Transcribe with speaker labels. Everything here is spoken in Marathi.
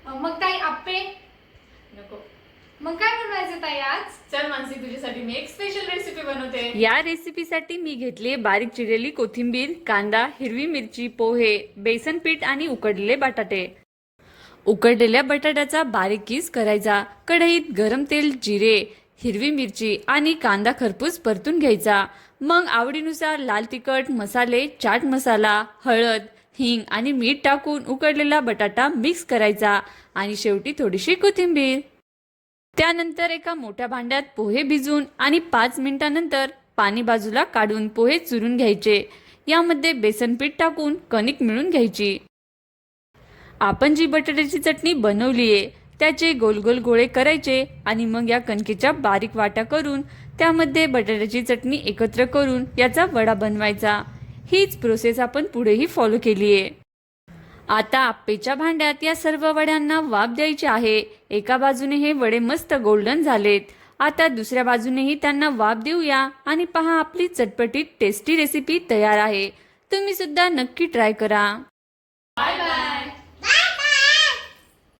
Speaker 1: मग ताई आप्पे
Speaker 2: नको.
Speaker 1: मग काय बनवायचं ताई आज?
Speaker 2: चल मानसी, तुझ्यासाठी मी एक स्पेशल रेसिपी बनवते.
Speaker 3: या रेसिपीसाठी मी घेतली बारीक चिरलेली कोथिंबीर, कांदा, हिरवी मिरची, पोहे, बेसन पीठ आणि उकडलेले बटाटे. उकडलेल्या बटाट्याचा बारीक किस करायचा. कढईत गरम तेल, जिरे, हिरवी मिरची आणि कांदा खरपूस परतून घ्यायचा. मग आवडीनुसार लाल तिखट, मसाले, चाट मसाला, हळद, हिंग आणि मीठ टाकून उकडलेला बटाटा मिक्स करायचा आणि शेवटी थोडीशी कोथिंबीर. त्यानंतर एका मोठ्या भांड्यात पोहे भिजवून आणि 5 मिनिटांनंतर पाणी बाजूला काढून पोहे चुरून घ्यायचे. यामध्ये बेसन पीठ टाकून कणिक मिळून घ्यायची. आपण जी बटाट्याची चटणी बनवली आहे त्याचे गोल गोल गोळे करायचे आणि मग या कणकेच्या बारीक वाट्या करून त्यामध्ये बटाट्याची चटणी एकत्र करून याचा वडा बनवायचा. हीच प्रोसेस आपण पुढेही फॉलो केली आहे. आता आप्पेच्या भांड्यात या सर्व वड्यांना वाफ द्यायची आहे. एका बाजूने हे वडे मस्त गोल्डन झालेत. आता दुसऱ्या बाजूनेही त्यांना वाफ देऊया आणि पहा, आपली चटपटीत टेस्टी रेसिपी तयार आहे. तुम्ही सुद्धा नक्की ट्राय करा.